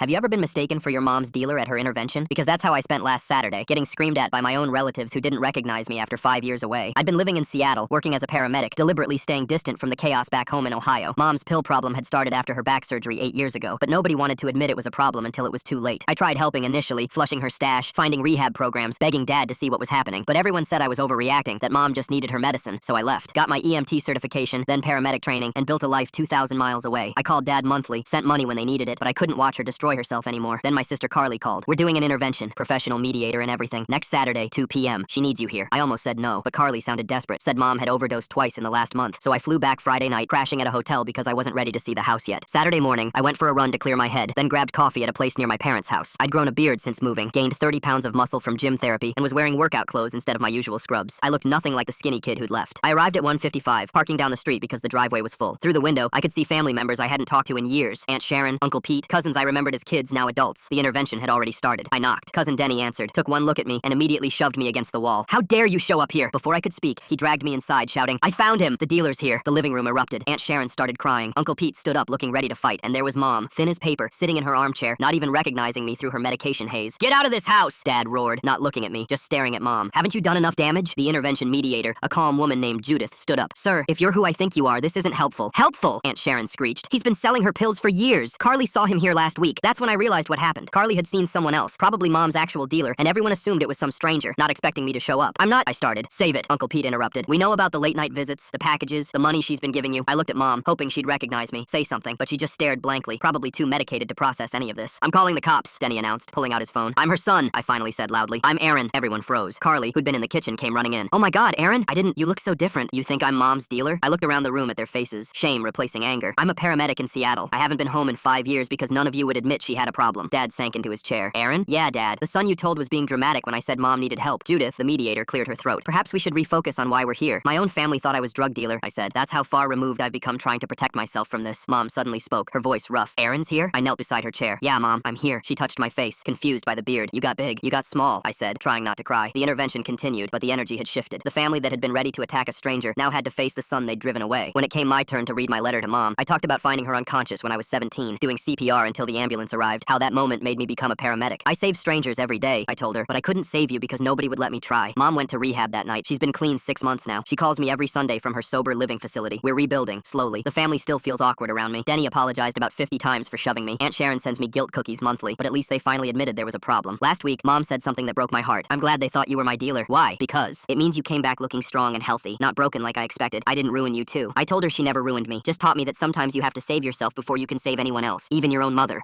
Have you ever been mistaken for your mom's dealer at her intervention? Because that's how I spent last Saturday, getting screamed at by my own relatives who didn't recognize me after 5 years away. I'd been living in Seattle, working as a paramedic, deliberately staying distant from the chaos back home in Ohio. Mom's pill problem had started after her back surgery 8 years ago, but nobody wanted to admit it was a problem until it was too late. I tried helping initially, flushing her stash, finding rehab programs, begging Dad to see what was happening, but everyone said I was overreacting, that Mom just needed her medicine, so I left. Got my EMT certification, then paramedic training, and built a life 2,000 miles away. I called Dad monthly, sent money when they needed it, but I couldn't watch her destroy herself anymore. Then my sister Carly called. We're doing an intervention, professional mediator and everything. Next Saturday, 2 p.m. She needs you here. I almost said no, but Carly sounded desperate, said Mom had overdosed twice in the last month. So I flew back Friday night, crashing at a hotel because I wasn't ready to see the house yet. Saturday morning, I went for a run to clear my head, then grabbed coffee at a place near my parents' house. I'd grown a beard since moving, gained 30 pounds of muscle from gym therapy, and was wearing workout clothes instead of my usual scrubs. I looked nothing like the skinny kid who'd left. I arrived at 1:55, parking down the street because the driveway was full. Through the window, I could see family members I hadn't talked to in years. Aunt Sharon, Uncle Pete, cousins I remembered as kids, now adults. The intervention had already started. I knocked. Cousin Denny answered, took one look at me, and immediately shoved me against the wall. How dare you show up here? Before I could speak, he dragged me inside, shouting, I found him! The dealer's here. The living room erupted. Aunt Sharon started crying. Uncle Pete stood up looking ready to fight, and there was Mom, thin as paper, sitting in her armchair, not even recognizing me through her medication haze. Get out of this house! Dad roared, not looking at me, just staring at Mom. Haven't you done enough damage? The intervention mediator, a calm woman named Judith, stood up. Sir, if you're who I think you are, this isn't helpful. Helpful! Aunt Sharon screeched. He's been selling her pills for years. Carly saw him here last week. That's when I realized what happened. Carly had seen someone else, probably Mom's actual dealer, and everyone assumed it was some stranger, not expecting me to show up. I'm not, I started. Save it, Uncle Pete interrupted. We know about the late night visits, the packages, the money she's been giving you. I looked at Mom, hoping she'd recognize me, say something, but she just stared blankly, probably too medicated to process any of this. I'm calling the cops, Denny announced, pulling out his phone. I'm her son, I finally said loudly. I'm Aaron. Everyone froze. Carly, who'd been in the kitchen, came running in. Oh my God, Aaron, you look so different. You think I'm Mom's dealer? I looked around the room at their faces, shame replacing anger. I'm a paramedic in Seattle. I haven't been home in 5 years because none of you would admit she had a problem. Dad sank into his chair. Aaron? Yeah, Dad. The son you told was being dramatic when I said Mom needed help. Judith, the mediator, cleared her throat. Perhaps we should refocus on why we're here. My own family thought I was drug dealer, I said. That's how far removed I've become trying to protect myself from this. Mom suddenly spoke, her voice rough. Aaron's here? I knelt beside her chair. Yeah, Mom, I'm here. She touched my face, confused by the beard. You got big. You got small, I said, trying not to cry. The intervention continued, but the energy had shifted. The family that had been ready to attack a stranger now had to face the son they'd driven away. When it came my turn to read my letter to Mom, I talked about finding her unconscious when I was 17, doing CPR until the ambulance arrived, how that moment made me become a paramedic. I save strangers every day, I told her, but I couldn't save you because nobody would let me try. Mom went to rehab that night. She's been clean 6 months now. She calls me every Sunday from her sober living facility. We're rebuilding, slowly. The family still feels awkward around me. Denny apologized about 50 times for shoving me. Aunt Sharon sends me guilt cookies monthly, but at least they finally admitted there was a problem. Last week, Mom said something that broke my heart. I'm glad they thought you were my dealer. Why? Because it means you came back looking strong and healthy, not broken like I expected. I didn't ruin you too. I told her she never ruined me, just taught me that sometimes you have to save yourself before you can save anyone else, even your own mother.